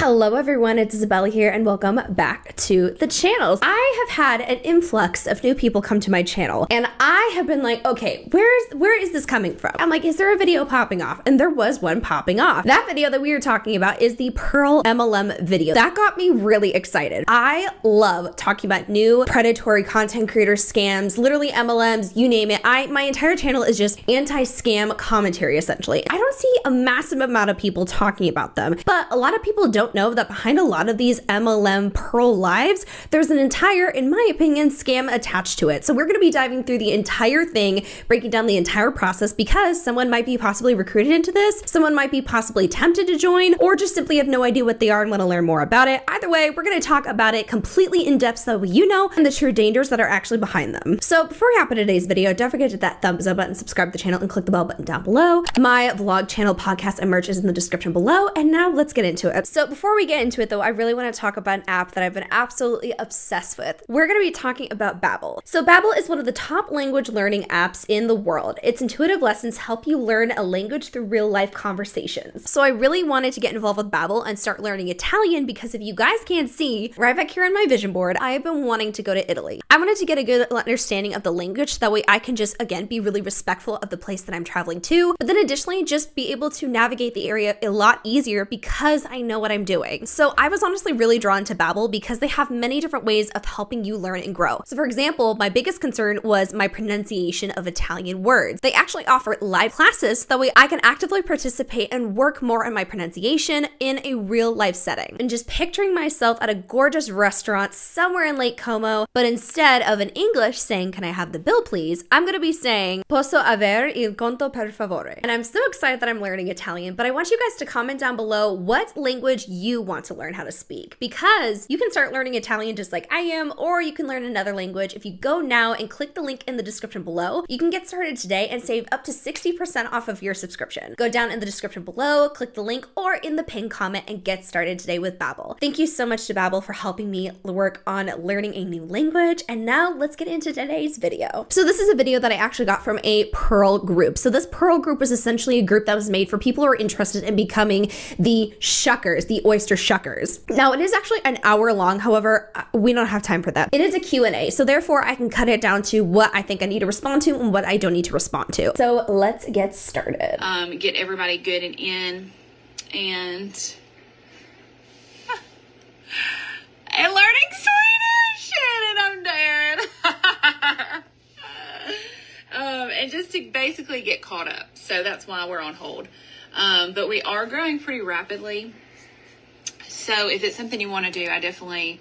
Hello everyone, it's Isabella here and welcome back to the channel. I have had an influx of new people come to my channel and I have been like, okay, where is this coming from? I'm like, is there a video popping off? And there was one popping off. That video that we were talking about is the Pearl MLM video. That got me really excited. I love talking about new predatory content creator scams, literally MLMs, you name it. My entire channel is just anti-scam commentary essentially. I don't see a massive amount of people talking about them, but a lot of people don't know that behind a lot of these MLM Pearl lives, there's an entire, in my opinion, scam attached to it. So we're going to be diving through the entire thing, breaking down the entire process because someone might be possibly recruited into this, someone might be possibly tempted to join, or just simply have no idea what they are and want to learn more about it. Either way, we're going to talk about it completely in depth so you know and the true dangers that are actually behind them. So before we hop into today's video, don't forget to hit that thumbs up button, subscribe to the channel, and click the bell button down below. My vlog channel, podcast, and merch is in the description below. And now let's get into it. So before we get into it though, I really want to talk about an app that I've been absolutely obsessed with. We're going to be talking about Babbel. So Babbel is one of the top language learning apps in the world. Its intuitive lessons help you learn a language through real life conversations. So I really wanted to get involved with Babbel and start learning Italian because if you guys can't see, right back here on my vision board, I have been wanting to go to Italy. I wanted to get a good understanding of the language so that way I can just, again, be really respectful of the place that I'm traveling to, but then additionally just be able to navigate the area a lot easier because I know what I'm doing. So I was honestly really drawn to Babbel because they have many different ways of helping you learn and grow. So for example, my biggest concern was my pronunciation of Italian words. They actually offer live classes so that way I can actively participate and work more on my pronunciation in a real life setting. And just picturing myself at a gorgeous restaurant somewhere in Lake Como, but instead of in English saying, "Can I have the bill please?" I'm gonna be saying, "Posso avere il conto per favore." And I'm so excited that I'm learning Italian, but I want you guys to comment down below what language you want to learn how to speak, because you can start learning Italian just like I am, or you can learn another language. If you go now and click the link in the description below, you can get started today and save up to 60% off of your subscription. Go down in the description below, click the link, or in the pinned comment and get started today with Babbel. Thank you so much to Babbel for helping me work on learning a new language. And now let's get into today's video. So this is a video that I actually got from a Pearl group. So this Pearl group is essentially a group that was made for people who are interested in becoming the shuckers, the oyster shuckers. Now it is actually an hour long. However, we don't have time for that. It is a Q&A. So therefore I can cut it down to what I think I need to respond to and what I don't need to respond to. So let's get started. Get everybody good and in and learning Swedish and I'm dead. And just to basically get caught up. So that's why we're on hold. But we are growing pretty rapidly. So if it's something you want to do, I definitely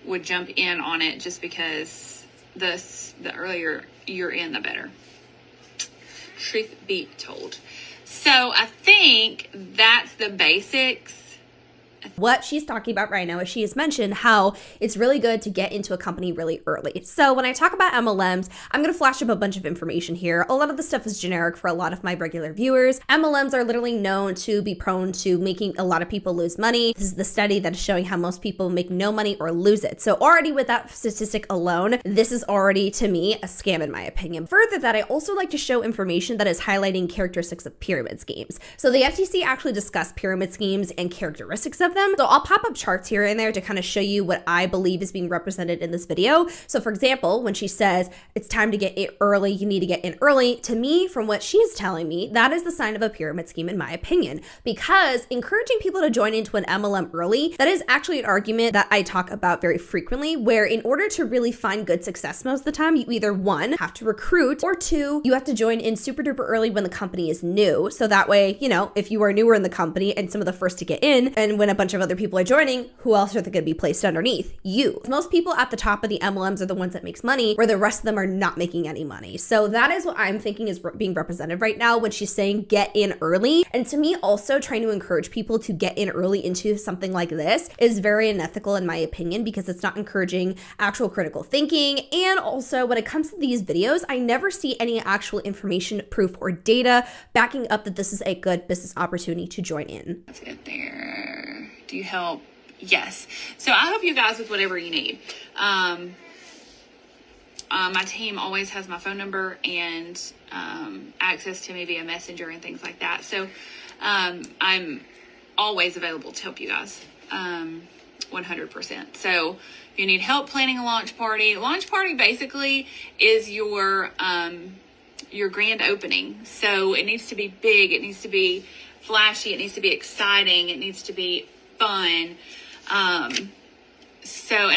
would jump in on it just because the earlier you're in, the better. Truth be told. So I think that's the basics. What she's talking about right now is she has mentioned how it's really good to get into a company really early. So when I talk about MLMs, I'm going to flash up a bunch of information here. A lot of the stuff is generic for a lot of my regular viewers. MLMs are literally known to be prone to making a lot of people lose money. This is the study that is showing how most people make no money or lose it. So already with that statistic alone, this is already to me a scam in my opinion. Further that, I also like to show information that is highlighting characteristics of pyramid schemes. So the FTC actually discussed pyramid schemes and characteristics of them. So I'll pop up charts here and there to kind of show you what I believe is being represented in this video. So for example, when she says it's time to get in early, you need to get in early, to me, from what she's telling me, that is the sign of a pyramid scheme in my opinion, because encouraging people to join into an MLM early, that is actually an argument that I talk about very frequently, where in order to really find good success most of the time, you either one, have to recruit, or two, you have to join in super duper early when the company is new. So that way, you know, if you are newer in the company and some of the first to get in, and when a bunch of other people are joining, who else are they going to be placed underneath? You. Most people at the top of the MLMs are the ones that makes money, where the rest of them are not making any money. So that is what I'm thinking is being represented right now when she's saying get in early. And to me, also trying to encourage people to get in early into something like this is very unethical in my opinion, because it's not encouraging actual critical thinking. And also when it comes to these videos, I never see any actual information, proof, or data backing up that this is a good business opportunity to join in. Let's get there. Do you help? Yes. So I help you guys with whatever you need. My team always has my phone number and access to me via Messenger and things like that. So I'm always available to help you guys. 100%. So if you need help planning a launch party basically is your grand opening. So it needs to be big. It needs to be flashy. It needs to be exciting. It needs to be fun. And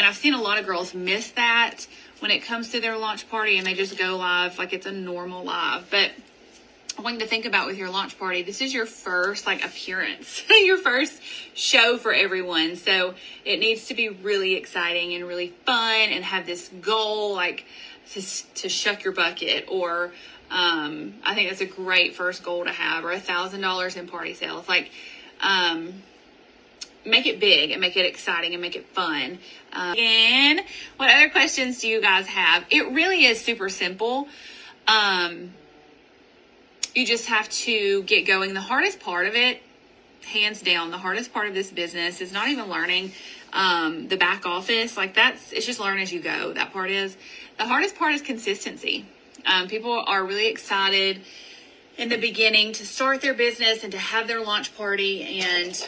I've seen a lot of girls miss that when it comes to their launch party, and they just go live like it's a normal live. But I want you to think about with your launch party, this is your first appearance, your first show for everyone. So it needs to be really exciting and really fun and have this goal, like to shuck your bucket, or I think that's a great first goal to have, or $1,000 in party sales. Make it big and make it exciting and make it fun. And what other questions do you guys have? It really is super simple. You just have to get going. The hardest part of it, hands down, the hardest part of this business is not even learning the back office. It's just learn as you go. That part is. The hardest part is consistency. People are really excited in the beginning to start their business and to have their launch party and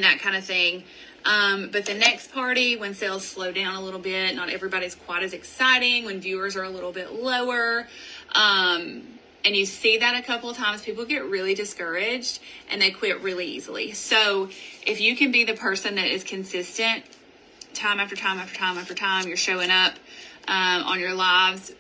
that kind of thing. But the next party, when sales slow down a little bit, not everybody's quite as exciting, when viewers are a little bit lower, and you see that a couple of times, people get really discouraged and they quit really easily. So if you can be the person that is consistent time after time after time after time, you're showing up on your lives,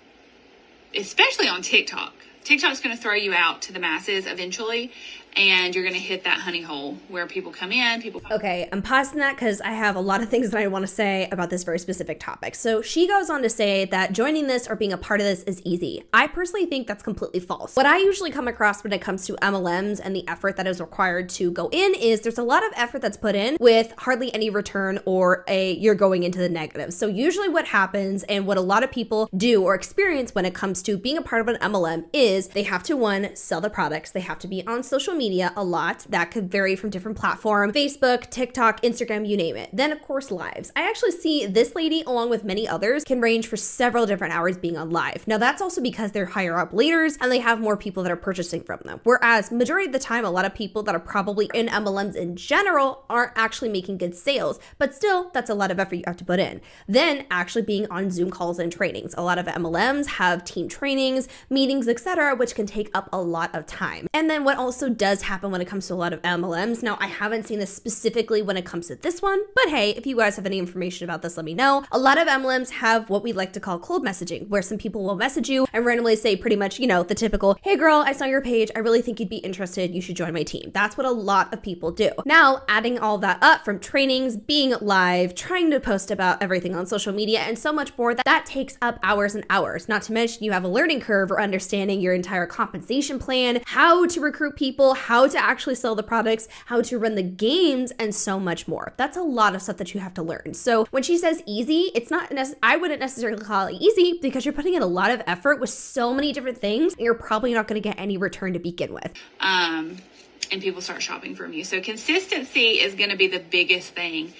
especially on TikTok. TikTok's going to throw you out to the masses eventually, and you're going to hit that honey hole where people come in, Okay, I'm pausing that because I have a lot of things that I want to say about this very specific topic. So she goes on to say that joining this or being a part of this is easy. I personally think that's completely false. What I usually come across when it comes to MLMs and the effort that is required to go in is there's a lot of effort that's put in with hardly any return, or you're going into the negative. So usually what happens, and what a lot of people do or experience when it comes to being a part of an MLM, is they have to, one, sell the products. They have to be on social media a lot. That could vary from different platforms: Facebook, TikTok, Instagram, you name it. Then of course lives. I actually see this lady, along with many others, can range for several different hours being on live. Now that's also because they're higher up leaders and they have more people that are purchasing from them. Whereas majority of the time, a lot of people that are probably in MLMs in general aren't actually making good sales, but still that's a lot of effort you have to put in. Then actually being on Zoom calls and trainings. A lot of MLMs have team trainings, meetings, etc., which can take up a lot of time. And then what also does happen when it comes to a lot of MLMs, now I haven't seen this specifically when it comes to this one, but hey, if you guys have any information about this, let me know. A lot of MLMs have what we like to call cold messaging, where some people will message you and randomly say pretty much, the typical, "Hey girl, I saw your page. I really think you'd be interested. You should join my team." That's what a lot of people do. Now, adding all that up from trainings, being live, trying to post about everything on social media, and so much more, that takes up hours and hours. Not to mention you have a learning curve or understanding your entire compensation plan, how to recruit people, how to actually sell the products, how to run the games, and so much more. That's a lot of stuff that you have to learn. So when she says easy, it's not I wouldn't necessarily call it easy, because you're putting in a lot of effort with so many different things, and you're probably not going to get any return to begin with. And people start shopping from you. So consistency is going to be the biggest thing.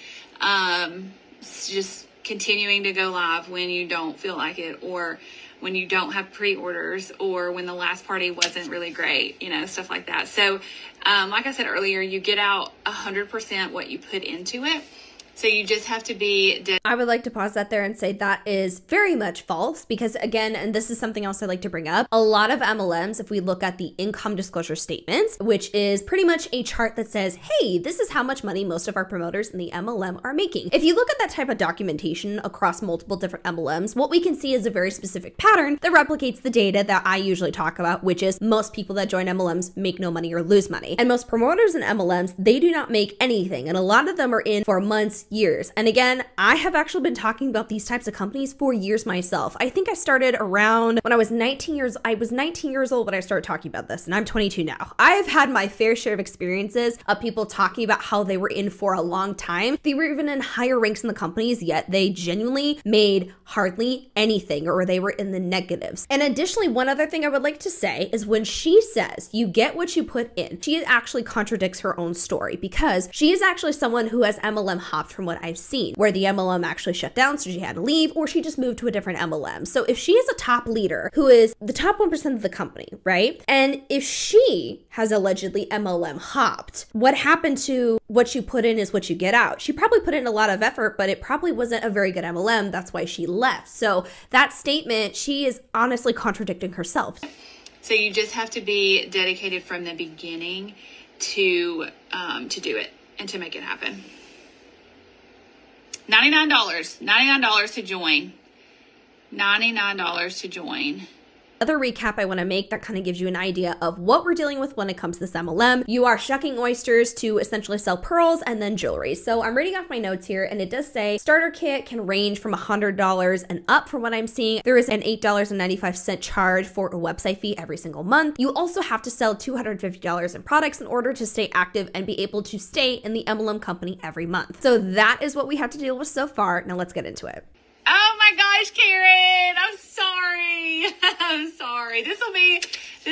Just continuing to go live when you don't feel like it, or when you don't have pre-orders, or when the last party wasn't really great, stuff like that. So, like I said earlier, you get out 100% what you put into it. So you just have to be... I would like to pause that there and say that is very much false, because again, and this is something else I like to bring up, a lot of MLMs, if we look at the income disclosure statements, which is pretty much a chart that says, hey, this is how much money most of our promoters in the MLM are making. If you look at that type of documentation across multiple different MLMs, what we can see is a very specific pattern that replicates the data that I usually talk about, which is most people that join MLMs make no money or lose money. And most promoters in MLMs, they do not make anything. And a lot of them are in for months, years. And again, I have actually been talking about these types of companies for years myself. I think I started around when I was 19 years old when I started talking about this, and I'm 22 now. I've had my fair share of experiences of people talking about how they were in for a long time. They were even in higher ranks in the companies, yet they genuinely made hardly anything, or they were in the negatives. And additionally, one other thing I would like to say is when she says you get what you put in, she actually contradicts her own story, because she is actually someone who has MLM hopped from what I've seen, where the MLM actually shut down, so she had to leave, or she just moved to a different MLM. So if she is a top leader who is the top 1% of the company, right? And if she has allegedly MLM hopped, what happened to what you put in is what you get out? She probably put in a lot of effort, but it probably wasn't a very good MLM. That's why she left. So that statement, she is honestly contradicting herself. So you just have to be dedicated from the beginning to do it and to make it happen. $99 to join. $99 to join. Other recap I want to make that kind of gives you an idea of what we're dealing with when it comes to this MLM. You are shucking oysters to essentially sell pearls and then jewelry. So I'm reading off my notes here, and it does say starter kit can range from $100 and up from what I'm seeing. There is an $8.95 charge for a website fee every single month. You also have to sell $250 in products in order to stay active and be able to stay in the MLM company every month. So that is what we have to deal with so far. Now let's get into it. Oh my gosh, Karen, I'm sorry. I'm sorry. This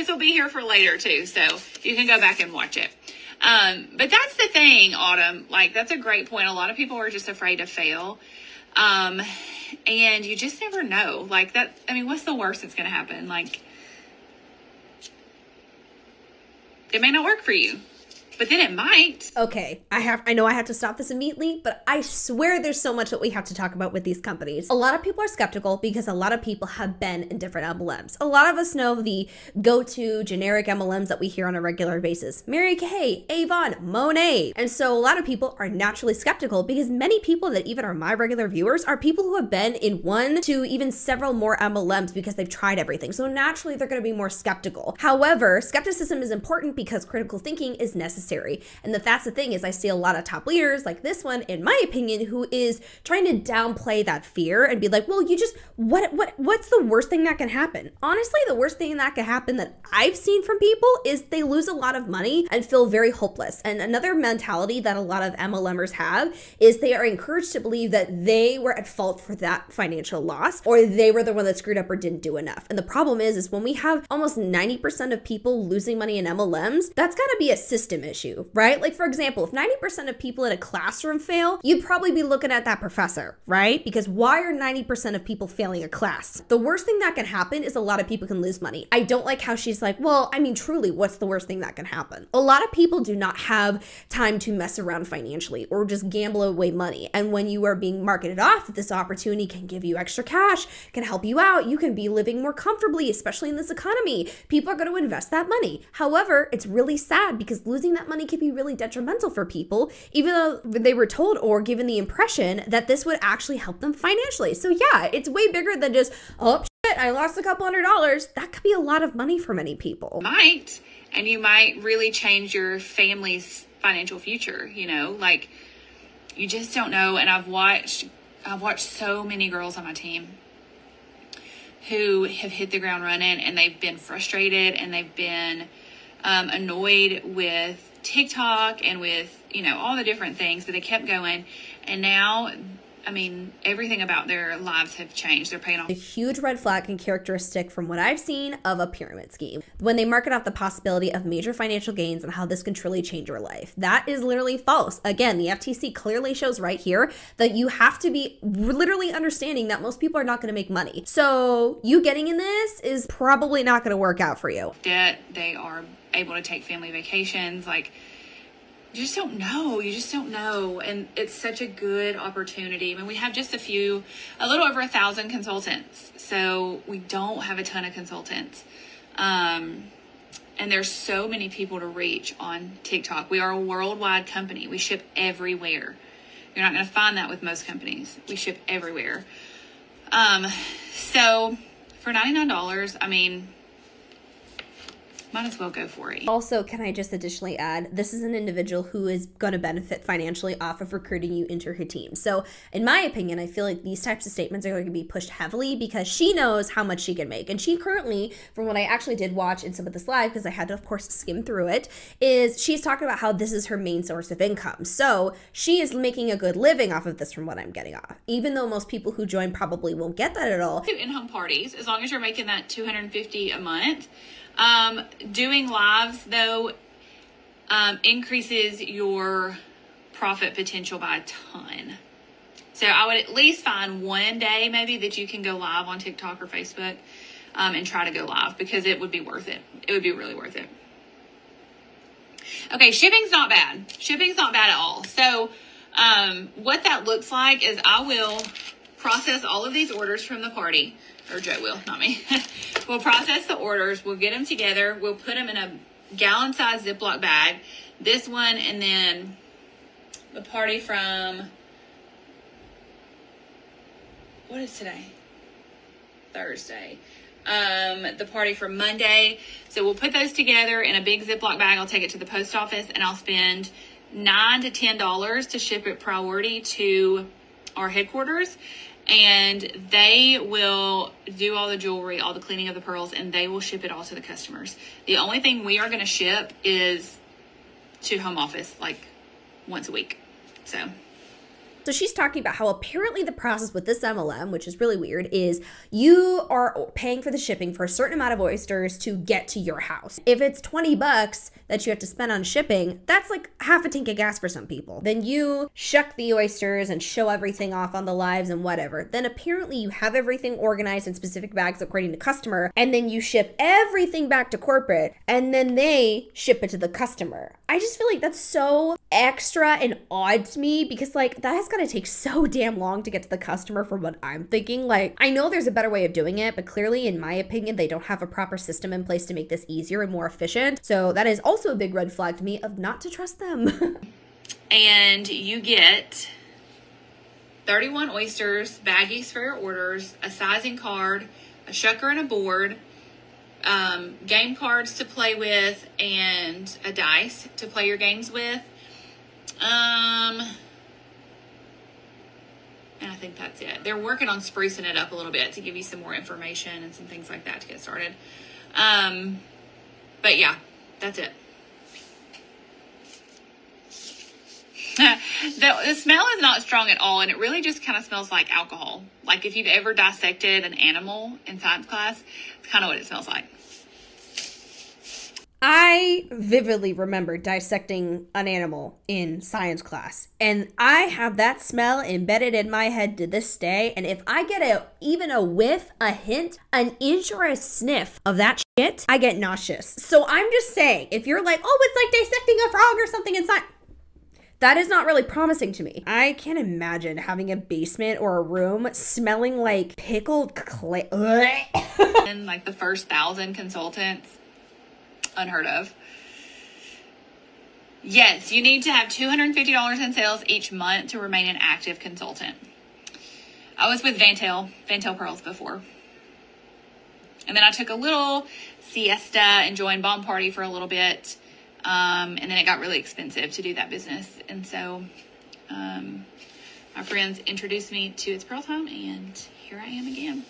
will be here for later too, so you can go back and watch it. But that's the thing, Autumn. Like, that's a great point. A lot of people are just afraid to fail. And you just never know. Like that, I mean, what's the worst that's going to happen? Like, it may not work for you. But then it might. Okay, I know I have to stop this immediately, but I swear there's so much that we have to talk about with these companies. A lot of people are skeptical because a lot of people have been in different MLMs. A lot of us know the go-to generic MLMs that we hear on a regular basis. Mary Kay, Avon, Monet. And so a lot of people are naturally skeptical because many people that even are my regular viewers are people who have been in one to even several more MLMs because they've tried everything. So naturally, they're going to be more skeptical. However, skepticism is important because critical thinking is necessary. And that's the thing is I see a lot of top leaders like this one, in my opinion, who is trying to downplay that fear and be like, well, you just, what's the worst thing that can happen? Honestly, the worst thing that can happen that I've seen from people is they lose a lot of money and feel very hopeless. And another mentality that a lot of MLMers have is they are encouraged to believe that they were at fault for that financial loss, or they were the one that screwed up or didn't do enough. And the problem is when we have almost 90% of people losing money in MLMs, that's got to be a system issue, right? Like, for example, if 90% of people in a classroom fail, you'd probably be looking at that professor, right? Because why are 90% of people failing a class? The worst thing that can happen is a lot of people can lose money. I don't like how she's like, well, I mean, truly, what's the worst thing that can happen? A lot of people do not have time to mess around financially or just gamble away money. And when you are being marketed off that this opportunity can give you extra cash, can help you out, you can be living more comfortably, especially in this economy, people are going to invest that money. However, it's really sad because losing that money can be really detrimental for people, even though they were told or given the impression that this would actually help them financially. So yeah, it's way bigger than just, oh shit, I lost a couple $100. That could be a lot of money for many people. Might, and you might really change your family's financial future, you know, like you just don't know. And I've watched so many girls on my team who have hit the ground running and they've been frustrated and they've been annoyed with TikTok and with, you know, all the different things, but they kept going. And now, I mean, everything about their lives have changed. They're paying off. A huge red flag and characteristic from what I've seen of a pyramid scheme. When they market off the possibility of major financial gains and how this can truly change your life. That is literally false. Again, the FTC clearly shows right here that you have to be literally understanding that most people are not going to make money. So you getting in this is probably not going to work out for you. Debt, they are able to take family vacations, like, you just don't know. You just don't know. And it's such a good opportunity. I mean, we have just a little over 1,000 consultants. So we don't have a ton of consultants. And there's so many people to reach on TikTok. We are a worldwide company. We ship everywhere. You're not going to find that with most companies. We ship everywhere. So for $99, I mean, might as well go for it. Also, can I just additionally add, this is an individual who is going to benefit financially off of recruiting you into her team. So in my opinion, I feel like these types of statements are going to be pushed heavily because she knows how much she can make. And she currently, from what I actually did watch in some of this live, because I had to, of course, skim through it, is she's talking about how this is her main source of income. So she is making a good living off of this from what I'm getting off, even though most people who join probably won't get that at all. In-home parties, as long as you're making that $250 a month. Doing lives though increases your profit potential by a ton. So I would at least find one day maybe that you can go live on TikTok or Facebook and try to go live, because it would be worth it. It would be really worth it. Okay, shipping's not bad. Shipping's not bad at all. So what that looks like is I will process all of these orders from the party, or Joe will, not me. We'll process the orders. We'll get them together. We'll put them in a gallon-sized Ziploc bag. This one, and then the party from, what is today? Thursday. The party from Monday. So we'll put those together in a big Ziploc bag. I'll take it to the post office, and I'll spend $9 to $10 to ship it priority to our headquarters. And they will do all the jewelry, all the cleaning of the pearls, and they will ship it all to the customers. The only thing we are going to ship is to home office, like once a week. So she's talking about how apparently the process with this MLM, which is really weird, is you are paying for the shipping for a certain amount of oysters to get to your house. If it's $20 that you have to spend on shipping, that's like half a tank of gas for some people. Then you shuck the oysters and show everything off on the lives and whatever. Then apparently you have everything organized in specific bags according to customer, and then you ship everything back to corporate, and then they ship it to the customer. I just feel like that's so extra and odd to me, because like that has got to take so damn long to get to the customer from what I'm thinking. Like, I know there's a better way of doing it, but clearly in my opinion they don't have a proper system in place to make this easier and more efficient. So that is also a big red flag to me of not to trust them. And you get 31 oysters, baggies for your orders, a sizing card, a shucker and a board, game cards to play with, and a dice to play your games with. And I think that's it. They're working on sprucing it up a little bit to give you some more information and some things like that to get started. But yeah, that's it. The smell is not strong at all, and it really just kind of smells like alcohol. Like if you've ever dissected an animal in science class, it's kind of what it smells like. I vividly remember dissecting an animal in science class, and I have that smell embedded in my head to this day. And if I get even a whiff, a hint, an inch or a sniff of that shit, I get nauseous. So I'm just saying, if you're like, oh, it's like dissecting a frog or something in science, that is not really promising to me. I can't imagine having a basement or a room smelling like pickled clay. And like the first 1,000 consultants. Unheard of. Yes, you need to have $250 in sales each month to remain an active consultant. I was with Vantel Pearls before. And then I took a little siesta and joined Bomb Party for a little bit. And then it got really expensive to do that business. And so my friends introduced me to It's Pearl Time, and here I am again.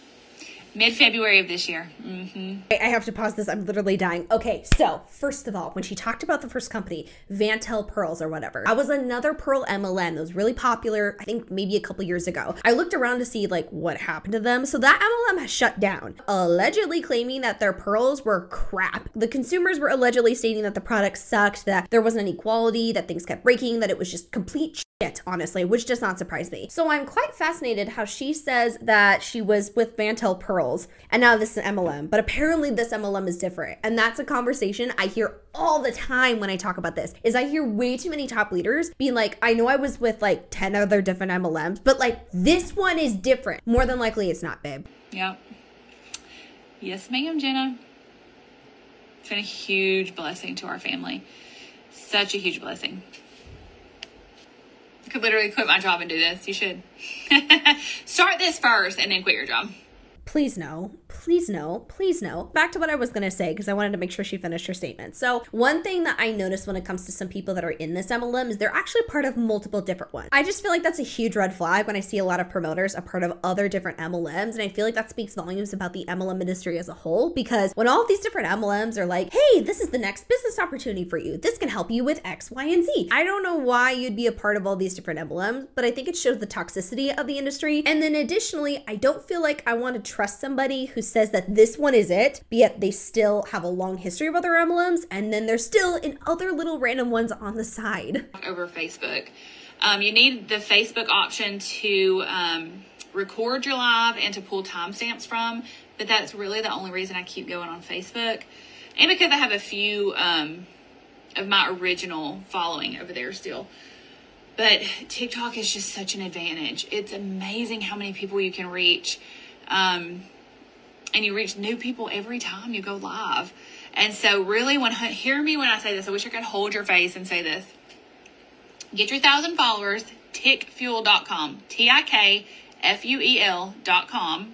Mid-February of this year. I have to pause this. I'm literally dying. Okay, so first of all, when she talked about the first company, Vantel Pearls or whatever, I was another pearl MLM that was really popular, I think maybe a couple years ago. I looked around to see like what happened to them. So that MLM has shut down, allegedly claiming that their pearls were crap. The consumers were allegedly stating that the product sucked, that there wasn't any quality, that things kept breaking, that it was just complete shit, honestly, which does not surprise me. So I'm quite fascinated how she says that she was with Vantel Pearls and now this is MLM, but apparently this MLM is different. And that's a conversation I hear all the time when I talk about this, is I hear way too many top leaders being like, I know I was with like 10 other different MLMs, but like this one is different. More than likely it's not, babe. Yep. Yes, ma'am, Jenna. It's been a huge blessing to our family. Such a huge blessing. I could literally quit my job and do this. You should. Start this first and then quit your job. Please no, please no, please no. Back to what I was going to say, because I wanted to make sure she finished her statement. So one thing that I noticed when it comes to some people that are in this MLM is they're actually part of multiple different ones. I just feel like that's a huge red flag when I see a lot of promoters a part of other different MLMs. And I feel like that speaks volumes about the MLM industry as a whole, because when all of these different MLMs are like, hey, this is the next business opportunity for you. This can help you with X, Y, and Z. I don't know why you'd be a part of all these different MLMs, but I think it shows the toxicity of the industry. And then additionally, I don't feel like I want to trust somebody who's says that this one is it, but yet they still have a long history of other emblems, and then they're still in other little random ones on the side. Over Facebook. You need the Facebook option to record your live and to pull timestamps from, but that's really the only reason I keep going on Facebook. And because I have a few of my original following over there still. But TikTok is just such an advantage. It's amazing how many people you can reach. And you reach new people every time you go live. And so really, hear me when I say this. I wish I could hold your face and say this. Get your 1,000 followers, tickfuel.com, TIKFUEL.com.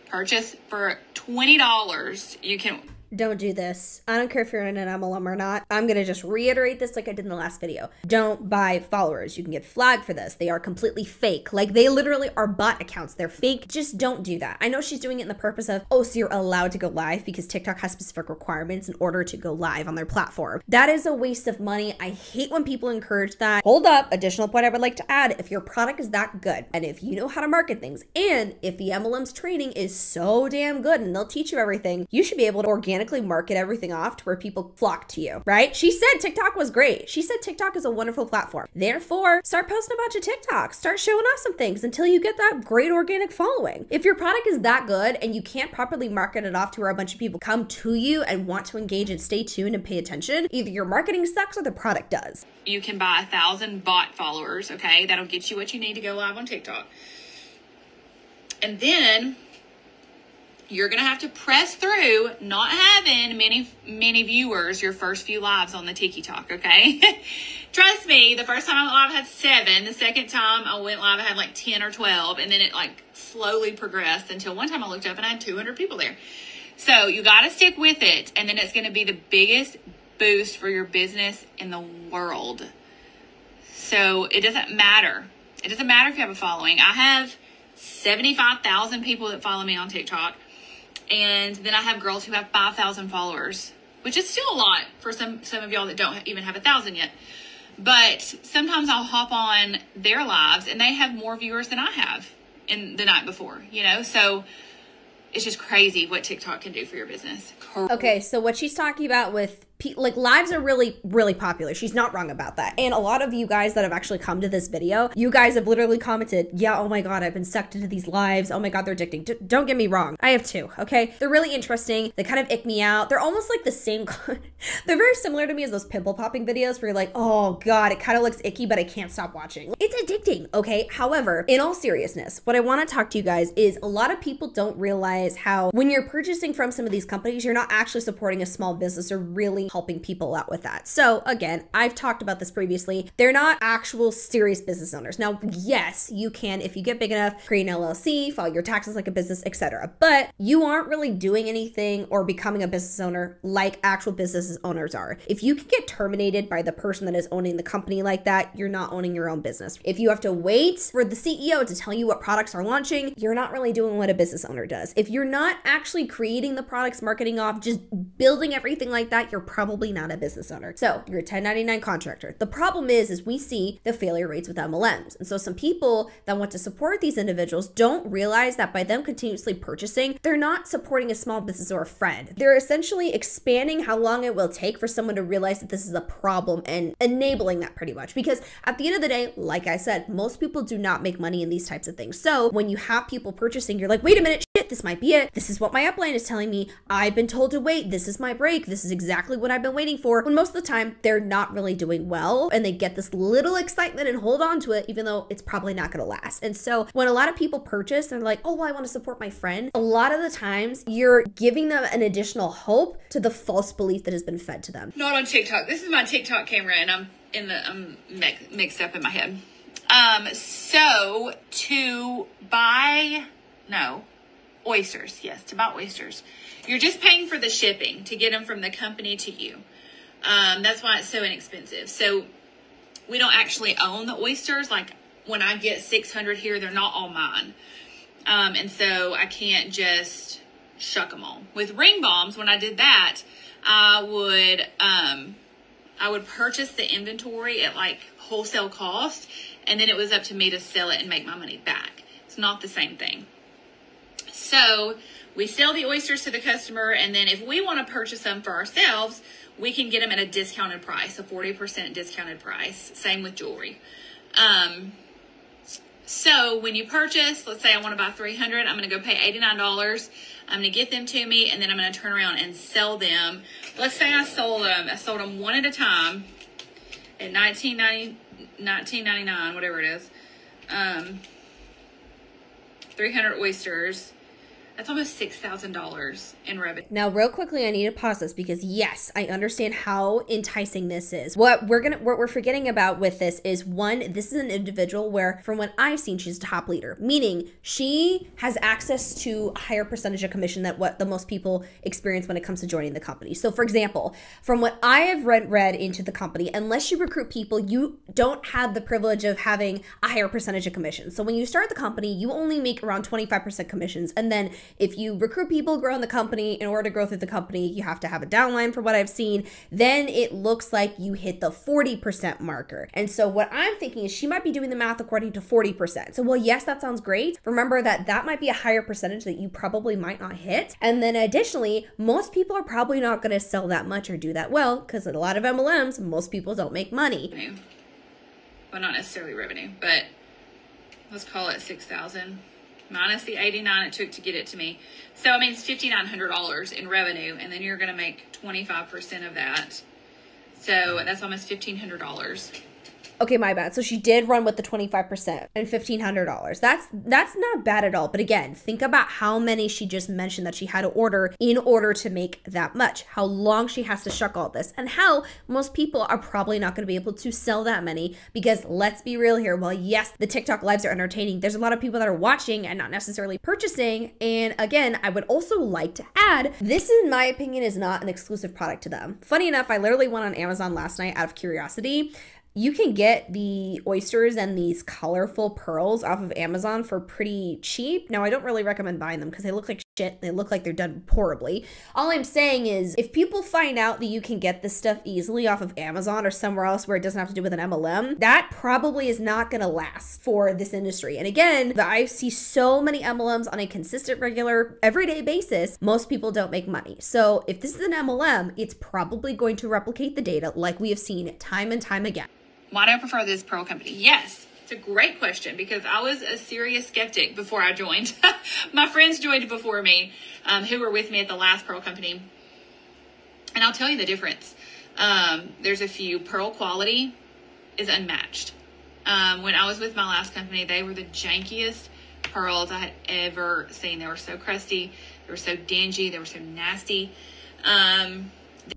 Purchase for $20. You can... Don't do this. I don't care if you're in an MLM or not. I'm going to just reiterate this like I did in the last video. Don't buy followers. You can get flagged for this. They are completely fake. Like, they literally are bot accounts. They're fake. Just don't do that. I know she's doing it in the purpose of, oh, so you're allowed to go live because TikTok has specific requirements in order to go live on their platform. That is a waste of money. I hate when people encourage that. Hold up. Additional point I would like to add. If your product is that good, and if you know how to market things, and if the MLM's training is so damn good and they'll teach you everything, you should be able to organically market everything off to where people flock to you, right? She said TikTok was great. She said TikTok is a wonderful platform. Therefore, start posting a bunch of TikToks. Start showing off some things until you get that great organic following. If your product is that good and you can't properly market it off to where a bunch of people come to you and want to engage and stay tuned and pay attention, either your marketing sucks or the product does. You can buy 1,000 bot followers, okay? That'll get you what you need to go live on TikTok. And then you're going to have to press through not having many viewers your first few lives on the TikTok, okay? Trust me, the first time I went live I had 7. The second time I went live I had like 10 or 12. And then it like slowly progressed until one time I looked up and I had 200 people there. So you got to stick with it. And then it's going to be the biggest boost for your business in the world. So it doesn't matter. It doesn't matter if you have a following. I have 75,000 people that follow me on TikTok. And then I have girls who have 5,000 followers, which is still a lot for some of y'all that don't even have 1,000 yet. But sometimes I'll hop on their lives and they have more viewers than I have in the night before, you know? So it's just crazy what TikTok can do for your business. Okay, so what she's talking about with like lives are really, really popular. She's not wrong about that. And a lot of you guys that have actually come to this video, you guys have literally commented, yeah, oh my God, I've been sucked into these lives. Oh my God, they're addicting. Don't get me wrong. I have 2, okay? They're really interesting. They kind of ick me out. They're almost like the same. They're very similar to me as those pimple popping videos where you're like, oh God, it kind of looks icky, but I can't stop watching. It's addicting, okay? However, in all seriousness, what I want to talk to you guys is a lot of people don't realize how when you're purchasing from some of these companies, you're not actually supporting a small business or really helping people out with that. So again, I've talked about this previously. They're not actual serious business owners. Now, yes, you can, if you get big enough, create an LLC, file your taxes like a business, etc. But you aren't really doing anything or becoming a business owner like actual business owners are. If you can get terminated by the person that is owning the company like that, you're not owning your own business. If you have to wait for the CEO to tell you what products are launching, you're not really doing what a business owner does. If you're not actually creating the products, marketing off, just building everything like that, you're probably not a business owner. So you're a 1099 contractor. The problem is we see the failure rates with MLMs. And so some people that want to support these individuals don't realize that by them continuously purchasing, they're not supporting a small business or a friend. They're essentially expanding how long it will take for someone to realize that this is a problem and enabling that pretty much. Because at the end of the day, like I said, most people do not make money in these types of things. So when you have people purchasing, you're like, wait a minute, shit, this might be it. This is what my upline is telling me. I've been told to wait. This is my break. This is exactly what I've been waiting for. When most of the time they're not really doing well and they get this little excitement and hold on to it, even though it's probably not going to last. And so when a lot of people purchase, they're like, oh, well, I want to support my friend. A lot of the times you're giving them an additional hope to the false belief that has been fed to them. Not on TikTok. This is my TikTok camera and I'm mixed up in my head. So to buy, oysters. Yes, to buy oysters. You're just paying for the shipping to get them from the company to you. That's why it's so inexpensive. So we don't actually own the oysters. Like when I get 600 here, they're not all mine. And so I can't just shuck them all. With ring bombs, when I did that, I would purchase the inventory at like wholesale cost, and then it was up to me to sell it and make my money back. It's not the same thing. So We sell the oysters to the customer, and then if we want to purchase them for ourselves, we can get them at a discounted price, a 40% discounted price. Same with jewelry. So when you purchase, let's say I want to buy 300, I'm going to go pay $89. I'm going to get them to me, and then I'm going to turn around and sell them. Let's say I sold them one at a time at $19.99, whatever it is. 300 oysters. That's almost $6,000 in revenue. Now, real quickly, I need to pause this because yes, I understand how enticing this is. What we're forgetting about with this is, one, this is an individual where, from what I've seen, she's a top leader, meaning she has access to a higher percentage of commission than what the most people experience when it comes to joining the company. So, for example, from what I have read into the company, unless you recruit people, you don't have the privilege of having a higher percentage of commission. So when you start the company, you only make around 25% commissions, and then if you recruit people, grow in the company, in order to grow through the company, you have to have a downline for what I've seen. Then it looks like you hit the 40% marker. And so what I'm thinking is she might be doing the math according to 40%. So, well, yes, that sounds great. Remember that might be a higher percentage that you probably might not hit. And then additionally, most people are probably not going to sell that much or do that well, because a lot of MLMs, most people don't make money. Well, not necessarily revenue, but let's call it 6,000. Minus the 89 it took to get it to me. So, I mean, it's $5,900 in revenue, and then you're going to make 25% of that. So that's almost $1,500. Okay, my bad. So she did run with the 25% and $1,500. That's not bad at all. But again, think about how many she just mentioned that she had to order in order to make that much. How long she has to shuck all this, and how most people are probably not going to be able to sell that many, because let's be real here. While yes, the TikTok lives are entertaining, there's a lot of people that are watching and not necessarily purchasing. And again, I would also like to add, this in my opinion is not an exclusive product to them. Funny enough, I literally went on Amazon last night out of curiosity. You can get the oysters and these colorful pearls off of Amazon for pretty cheap. Now, I don't really recommend buying them because they look like shit. They look like they're done horribly. All I'm saying is, if people find out that you can get this stuff easily off of Amazon or somewhere else where it doesn't have to do with an MLM, that probably is not going to last for this industry. And again, I see so many MLMs on a consistent, regular, everyday basis. Most people don't make money. So if this is an MLM, it's probably going to replicate the data like we have seen time and time again. Why do I prefer this pearl company? Yes, it's a great question, because I was a serious skeptic before I joined. My friends joined before me, who were with me at the last pearl company. And I'll tell you the difference. There's a few. Pearl quality is unmatched. When I was with my last company, they were the jankiest pearls I had ever seen. They were so crusty. They were so dingy. They were so nasty.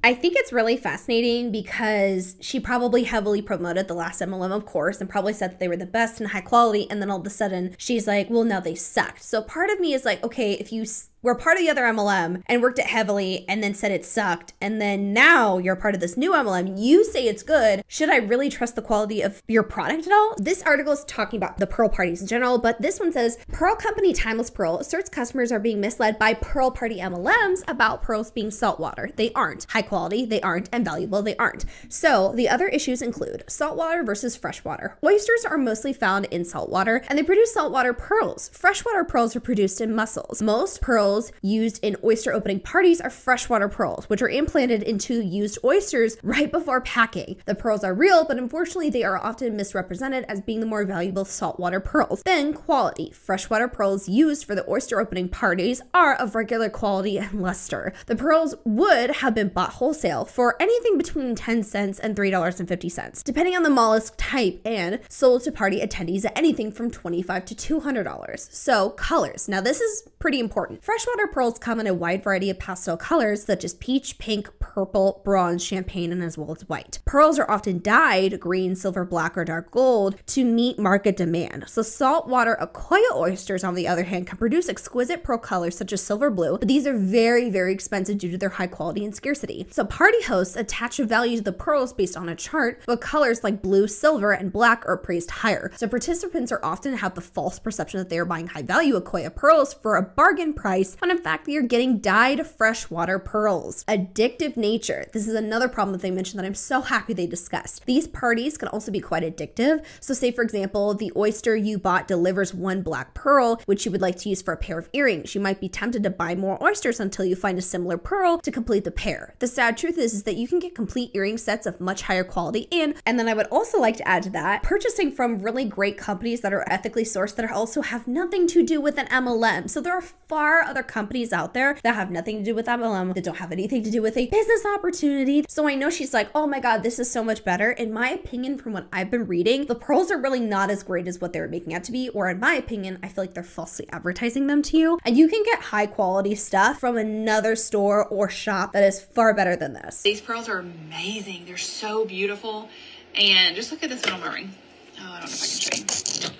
I think it's really fascinating because she probably heavily promoted the last MLM, of course, and probably said that they were the best and high quality. And then all of a sudden she's like, well, now they sucked. So part of me is like, okay, if you were part of the other MLM and worked it heavily and then said it sucked, and then now you're part of this new MLM, you say it's good, should I really trust the quality of your product at all? This article is talking about the pearl parties in general, but this one says, Pearl Company Timeless Pearl asserts customers are being misled by pearl party MLMs about pearls being saltwater. They aren't. High quality, they aren't. And valuable, they aren't. So the other issues include saltwater versus freshwater. Oysters are mostly found in saltwater, and they produce saltwater pearls. Freshwater pearls are produced in mussels. Most pearls used in oyster opening parties are freshwater pearls, which are implanted into used oysters right before packing. The pearls are real, but unfortunately they are often misrepresented as being the more valuable saltwater pearls. Then quality. Freshwater pearls used for the oyster opening parties are of regular quality and luster. The pearls would have been bought wholesale for anything between 10 cents and $3.50, depending on the mollusk type, and sold to party attendees at anything from $25 to $200. So colors. Now this is pretty important. Freshwater pearls come in a wide variety of pastel colors such as peach, pink, purple, bronze, champagne, and as well as white. Pearls are often dyed green, silver, black, or dark gold to meet market demand. So saltwater Akoya oysters, on the other hand, can produce exquisite pearl colors such as silver blue, but these are very, very expensive due to their high quality and scarcity. So party hosts attach a value to the pearls based on a chart, but colors like blue, silver, and black are appraised higher. So participants are often have the false perception that they are buying high value Akoya pearls for a bargain price based on the fact that you're getting dyed freshwater pearls. Addictive nature. This is another problem that they mentioned that I'm so happy they discussed. These parties can also be quite addictive. So say, for example, the oyster you bought delivers one black pearl, which you would like to use for a pair of earrings. You might be tempted to buy more oysters until you find a similar pearl to complete the pair. The sad truth is that you can get complete earring sets of much higher quality and then I would also like to add to that, purchasing from really great companies that are ethically sourced that also have nothing to do with an MLM. So there are far other companies out there that have nothing to do with MLM, that don't have anything to do with a business opportunity. So I know she's like, oh my God, this is so much better. In my opinion, from what I've been reading, the pearls are really not as great as what they're making out to be, or in my opinion, I feel like they're falsely advertising them to you. And you can get high quality stuff from another store or shop that is far better than this. These pearls are amazing. They're so beautiful. And just look at this one on my ring. Oh, I don't know if I can show you.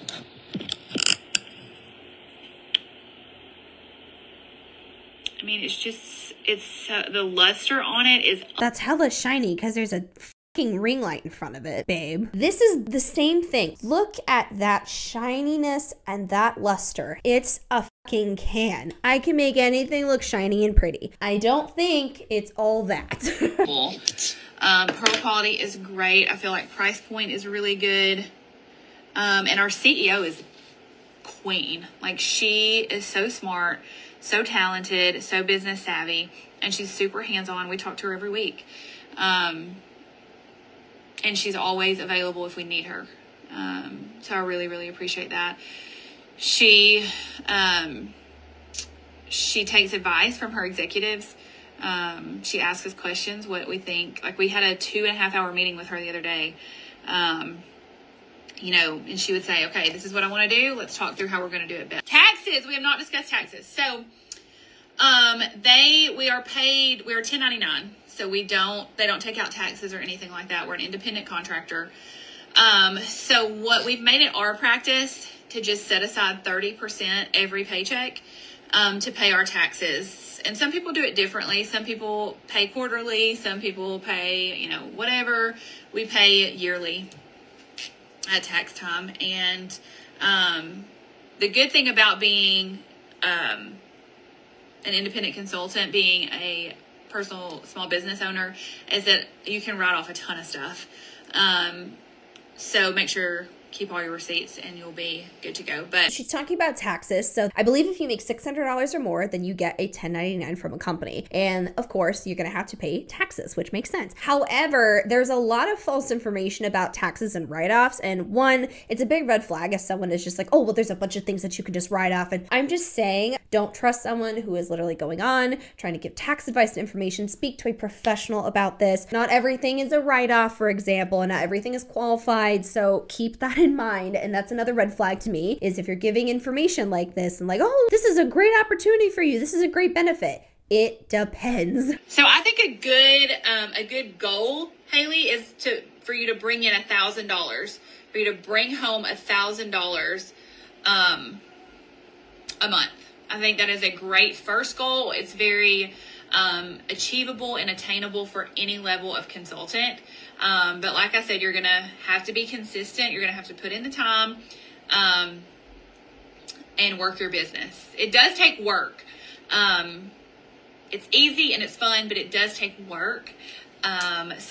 I mean, the luster on it is... That's hella shiny because there's a fucking ring light in front of it, babe. This is the same thing. Look at that shininess and that luster. It's a fucking can. I can make anything look shiny and pretty. I don't think it's all that. Cool. Pearl quality is great. I feel like price point is really good. And our CEO is queen. Like, she is so smart, so talented, so business savvy, and she's super hands-on. We talk to her every week. And she's always available if we need her. So I really, really appreciate that. She takes advice from her executives. She asks us questions, what we think. Like, we had a 2.5-hour meeting with her the other day. You know, and she would say, okay, this is what I want to do. Let's talk through how we're going to do it best. Taxes. We have not discussed taxes. So, we are 1099. So they don't take out taxes or anything like that. We're an independent contractor. So what we've made it our practice to just set aside 30% every paycheck, to pay our taxes. And some people do it differently. Some people pay quarterly. Some people pay, you know, whatever. We pay yearly at tax time. And, the good thing about being, an independent consultant, being a personal small business owner, is that you can write off a ton of stuff. So make sure, keep all your receipts and you'll be good to go. But she's talking about taxes. So I believe if you make $600 or more, then you get a 1099 from a company. And of course, you're going to have to pay taxes, which makes sense. However, there's a lot of false information about taxes and write-offs. And one, it's a big red flag if someone is just like, oh, well, there's a bunch of things that you can just write off. And I'm just saying, don't trust someone who is literally going on, trying to give tax advice and information. Speak to a professional about this. Not everything is a write-off, for example, and not everything is qualified. So keep that in mind. And that's another red flag to me, is if you're giving information like this and like, oh, this is a great opportunity for you, this is a great benefit. It depends. So I think a good goal, Haley, is for you to bring in $1,000, for you to bring home $1,000 a month. I think that is a great first goal. It's very achievable and attainable for any level of consultant. But like I said, you're going to have to be consistent. You're going to have to put in the time and work your business. It does take work. It's easy and it's fun, but it does take work.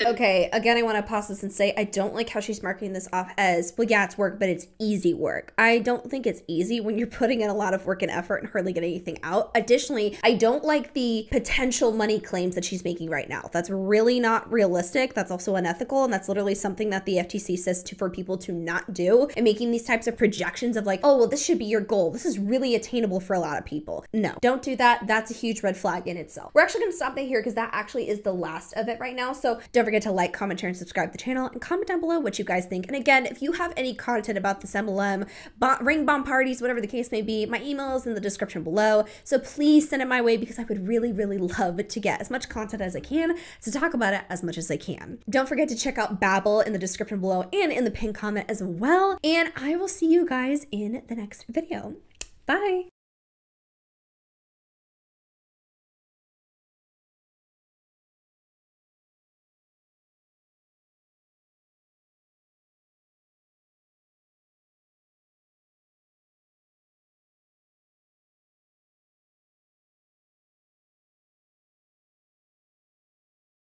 Okay, again, I want to pause this and say I don't like how she's marketing this off as, well, yeah, it's work, but it's easy work. I don't think it's easy when you're putting in a lot of work and effort and hardly getting anything out. Additionally, I don't like the potential money claims that she's making right now. That's really not realistic. That's also unethical, and that's literally something that the FTC says for people to not do. And making these types of projections of like, oh, well, this should be your goal. This is really attainable for a lot of people. No, don't do that. That's a huge red flag in itself. We're actually going to stop right here because that actually is the last of it right now. So don't forget to like, comment, share, and subscribe to the channel, and comment down below what you guys think. And again, if you have any content about this MLM, ring bomb parties, whatever the case may be, my email is in the description below. So please send it my way because I would really, really love to get as much content as I can to talk about it as much as I can. Don't forget to check out Babbel in the description below and in the pinned comment as well. And I will see you guys in the next video. Bye.